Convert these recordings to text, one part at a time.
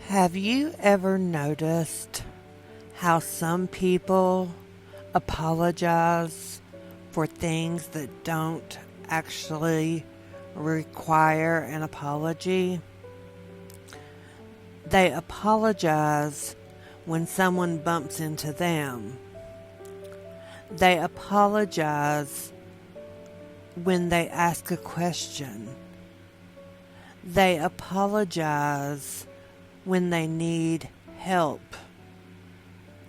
Have you ever noticed how some people apologize for things that don't actually require an apology? They apologize when someone bumps into them. They apologize when they ask a question. They apologize when they need help.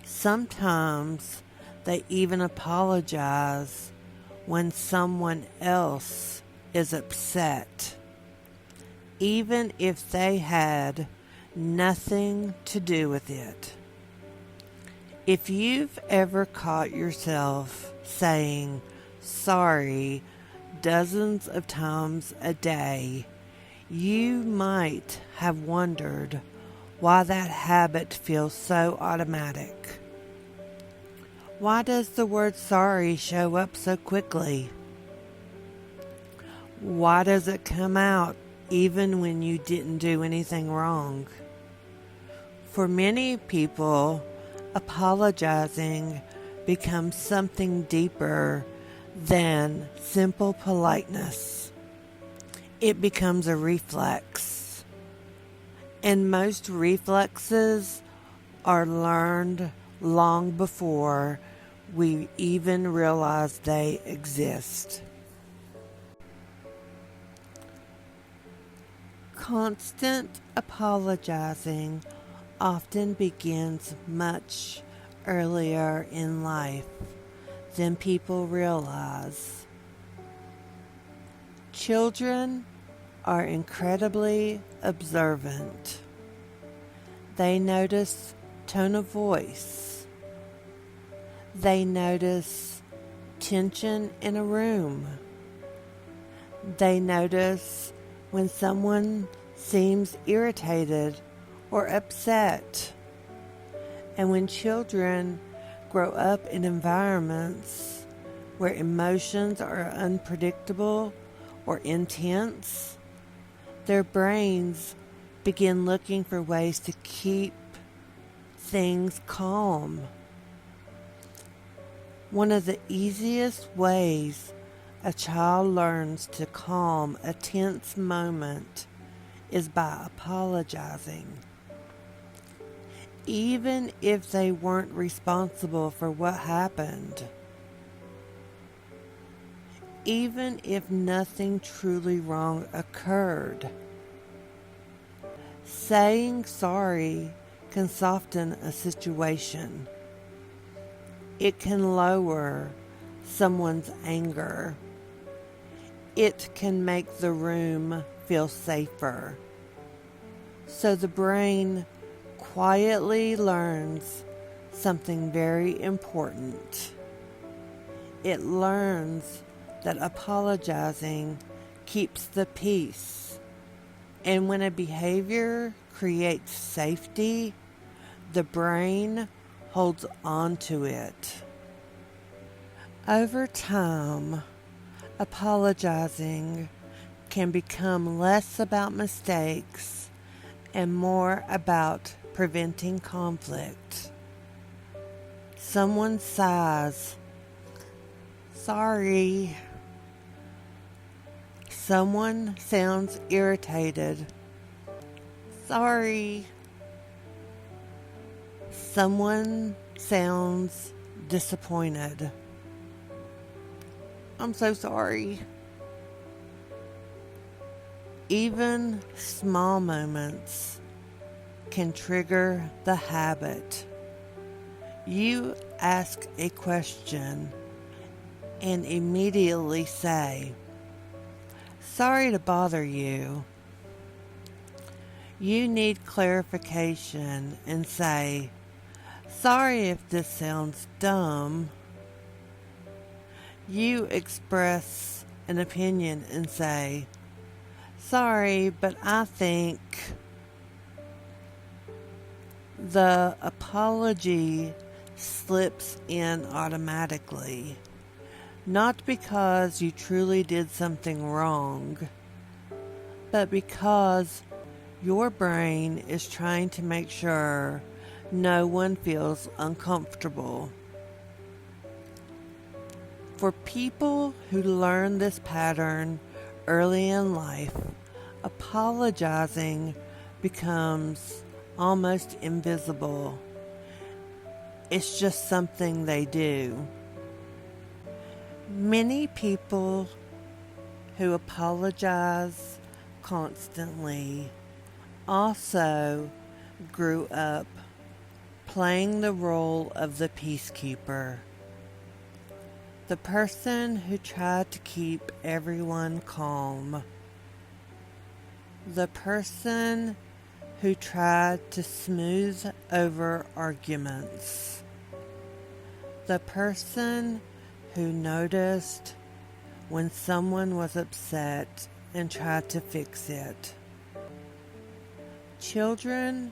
Sometimes they even apologize when someone else is upset, even if they had nothing to do with it. If you've ever caught yourself saying sorry dozens of times a day, you might have wondered why that habit feels so automatic. Why does the word sorry show up so quickly? Why does it come out even when you didn't do anything wrong? For many people, apologizing becomes something deeper than simple politeness. It becomes a reflex. And most reflexes are learned long before we even realize they exist. Constant apologizing often begins much earlier in life than people realize. Children are incredibly observant. They notice tone of voice. They notice tension in a room. They notice when someone seems irritated or upset. And when children grow up in environments where emotions are unpredictable or intense, their brains begin looking for ways to keep things calm. One of the easiest ways a child learns to calm a tense moment is by apologizing. Even if they weren't responsible for what happened. Even if nothing truly wrong occurred. Saying sorry can soften a situation. It can lower someone's anger. It can make the room feel safer. So the brain quietly learns something very important. It learns that apologizing keeps the peace. And when a behavior creates safety, the brain holds on to it. Over time, apologizing can become less about mistakes and more about preventing conflict. Someone sighs, sorry. Someone sounds irritated, sorry. Someone sounds disappointed, I'm so sorry. Even small moments can trigger the habit. You ask a question and immediately say, sorry to bother you. You need clarification and say, sorry if this sounds dumb. You express an opinion and say, sorry, but I think. The apology slips in automatically, not because you truly did something wrong, but because Your brain is trying to make sure no one feels uncomfortable. For people who learn this pattern early in life, apologizing becomes almost invisible. It's just something they do. Many people who apologize constantly also grew up playing the role of the peacekeeper, the person who tried to keep everyone calm, the person who tried to smooth over arguments, the person who noticed when someone was upset and tried to fix it. Children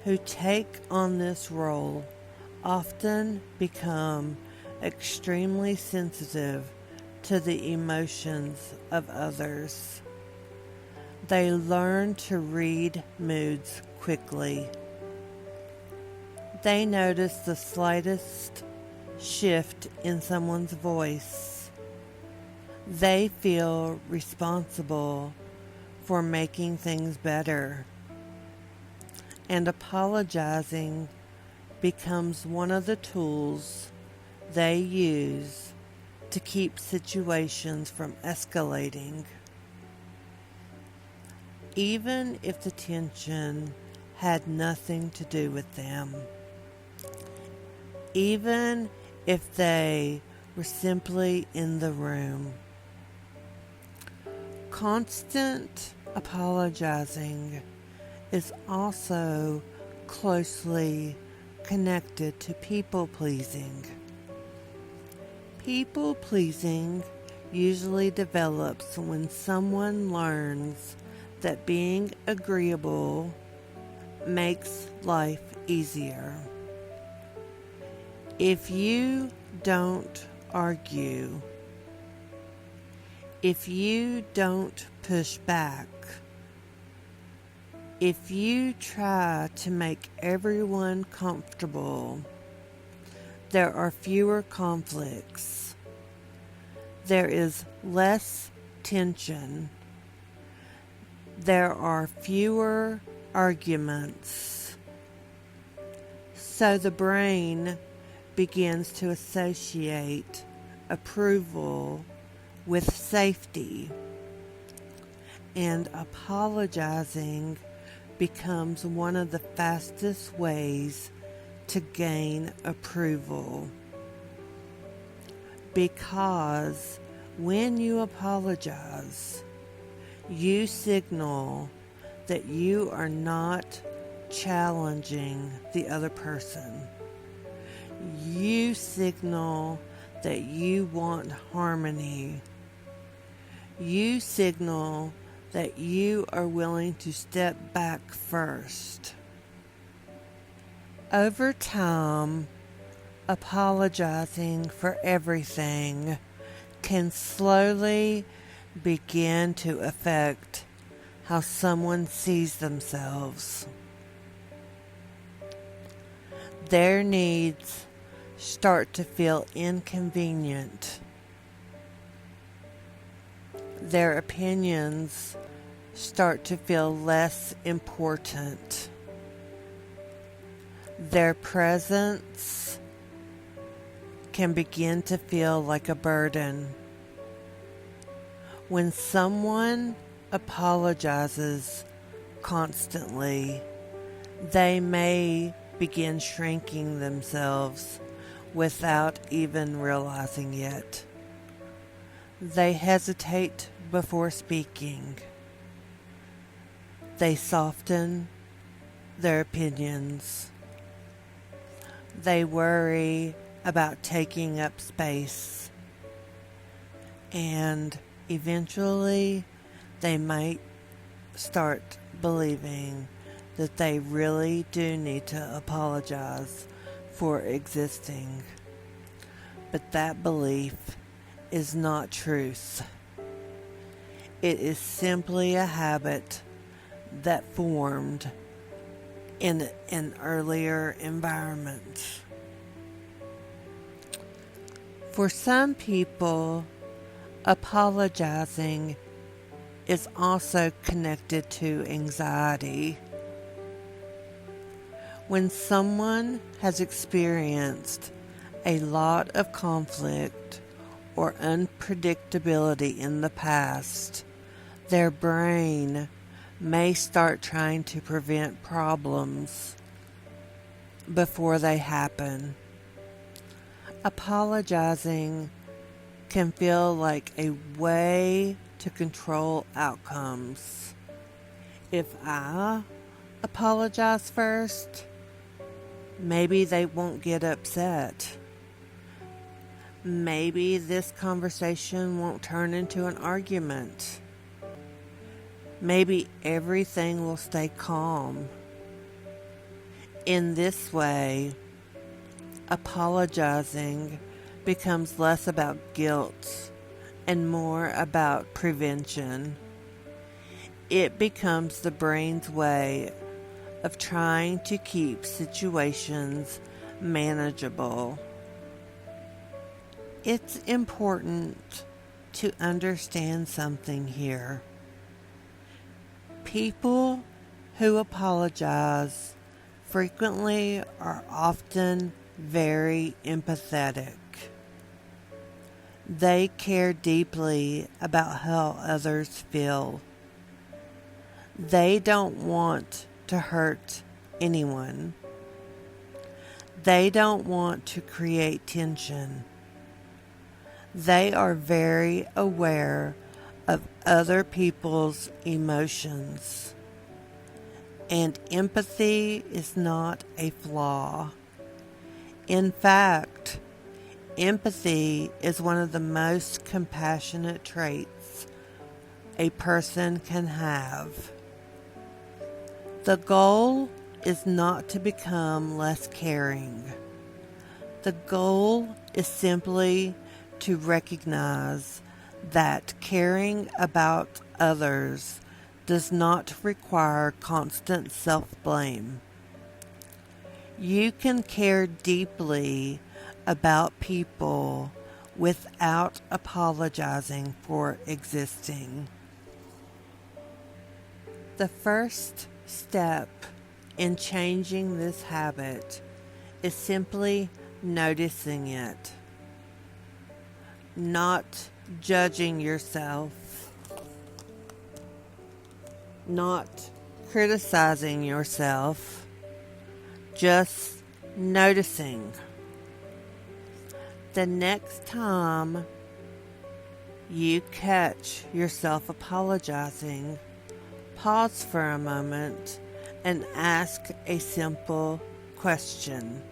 who take on this role often become extremely sensitive to the emotions of others. They learn to read moods quickly. They notice the slightest shift in someone's voice. They feel responsible for making things better. And apologizing becomes one of the tools they use to keep situations from escalating. Even if the tension had nothing to do with them. Even if they were simply in the room. Constant apologizing is also closely connected to people-pleasing. People-pleasing usually develops when someone learns that being agreeable makes life easier. If you don't argue, if you don't push back, if you try to make everyone comfortable, there are fewer conflicts. There is less tension. There are fewer arguments. So the brain begins to associate approval with safety, and apologizing becomes one of the fastest ways to gain approval. Because when you apologize, you signal that you are not challenging the other person. You signal that you want harmony. You signal that you are willing to step back first. Over time, apologizing for everything can slowly begin to affect how someone sees themselves. Their needs start to feel inconvenient. Their opinions start to feel less important. Their presence can begin to feel like a burden. When someone apologizes constantly, they may begin shrinking themselves without even realizing it. They hesitate before speaking. They soften their opinions. They worry about taking up space. And eventually, they might start believing that they really do need to apologize for existing. But that belief is not truth. It is simply a habit that formed in an earlier environment. For some people, apologizing is also connected to anxiety. When someone has experienced a lot of conflict or unpredictability in the past, their brain may start trying to prevent problems before they happen. Apologizing can feel like a way to control outcomes. If I apologize first, maybe they won't get upset. Maybe this conversation won't turn into an argument. Maybe everything will stay calm. In this way, apologizing becomes less about guilt and more about prevention. It becomes the brain's way of trying to keep situations manageable. It's important to understand something here. People who apologize frequently are often very empathetic. They care deeply about how others feel. They don't want to hurt anyone. They don't want to create tension. They are very aware of other people's emotions. And empathy is not a flaw. In fact, empathy is one of the most compassionate traits a person can have. The goal is not to become less caring. The goal is simply to recognize that caring about others does not require constant self-blame. You can care deeply about people without apologizing for existing. The first step in changing this habit is simply noticing it, not judging yourself, not criticizing yourself, just noticing. The next time you catch yourself apologizing, pause for a moment and ask a simple question.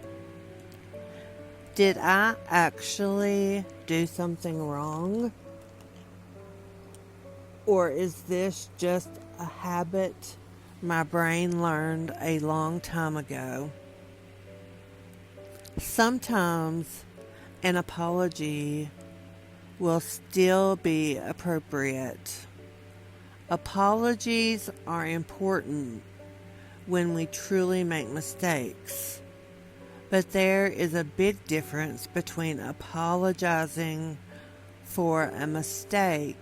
Did I actually do something wrong? Or is this just a habit my brain learned a long time ago? Sometimes an apology will still be appropriate. Apologies are important when we truly make mistakes. But there is a big difference between apologizing for a mistake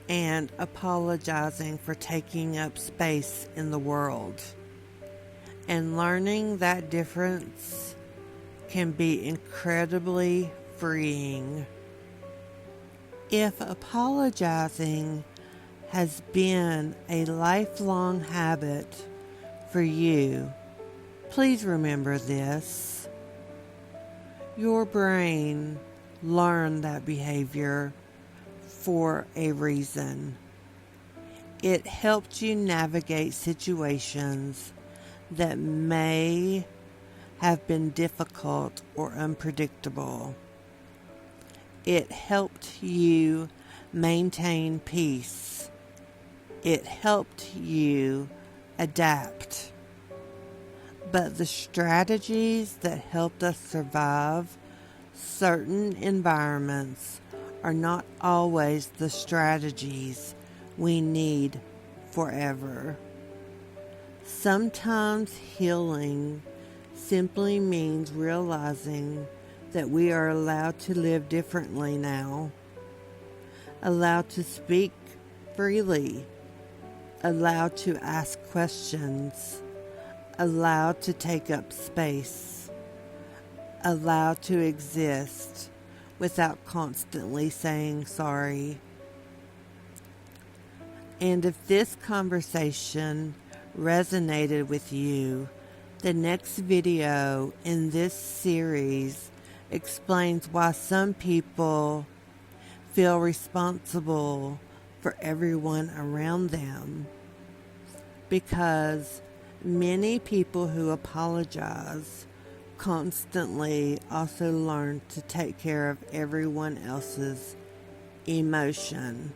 and apologizing for taking up space in the world. And learning that difference can be incredibly freeing. If apologizing has been a lifelong habit for you, please remember this. Your brain learned that behavior for a reason. It helped you navigate situations that may have been difficult or unpredictable. It helped you maintain peace. It helped you adapt. But the strategies that helped us survive certain environments are not always the strategies we need forever. Sometimes healing simply means realizing that we are allowed to live differently now, allowed to speak freely, allowed to ask questions, allowed to take up space, allowed to exist without constantly saying sorry. And if this conversation resonated with you, the next video in this series explains why some people feel responsible for everyone around them, because many people who apologize constantly also learn to take care of everyone else's emotion.